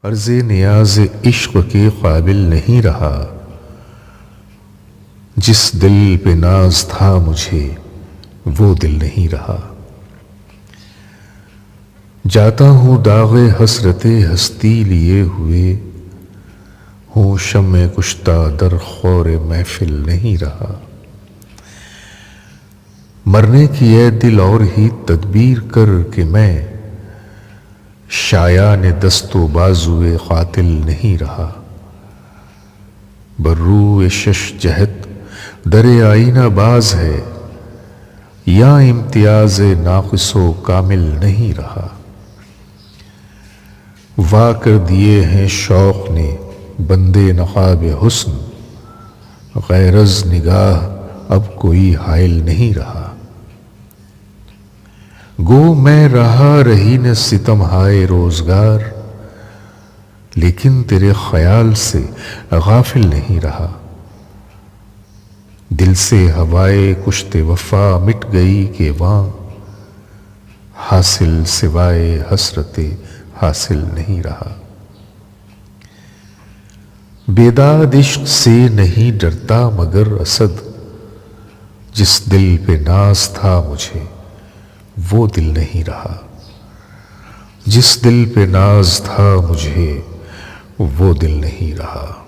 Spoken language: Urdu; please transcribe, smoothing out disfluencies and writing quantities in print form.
عرض نیاز عشق کے قابل نہیں رہا، جس دل پہ ناز تھا مجھے وہ دل نہیں رہا۔ جاتا ہوں داغ حسرت ہستی لیے ہوئے، ہوں شمع کشتہ در خور محفل نہیں رہا۔ مرنے کی اے دل اور ہی تدبیر کر کہ میں شایان دست و بازوئے قاتل نہیں رہا۔ بروئے شش جہت در آئینہ باز ہے، یا امتیاز ناقص و کامل نہیں رہا۔ وا کر دیے ہیں شوق نے بندے نقاب حسن، غیر از نگاہ اب کوئی حائل نہیں رہا۔ گو میں رہا رہی نہ ستم ہائے روزگار، لیکن تیرے خیال سے غافل نہیں رہا۔ دل سے ہوائے کشت وفا مٹ گئی کہ وہاں حاصل سوائے حسرت حاصل نہیں رہا۔ بیداد عشق سے نہیں ڈرتا مگر اسد، جس دل پہ ناز تھا مجھے وہ دل نہیں رہا۔ جس دل پہ ناز تھا مجھے وہ دل نہیں رہا۔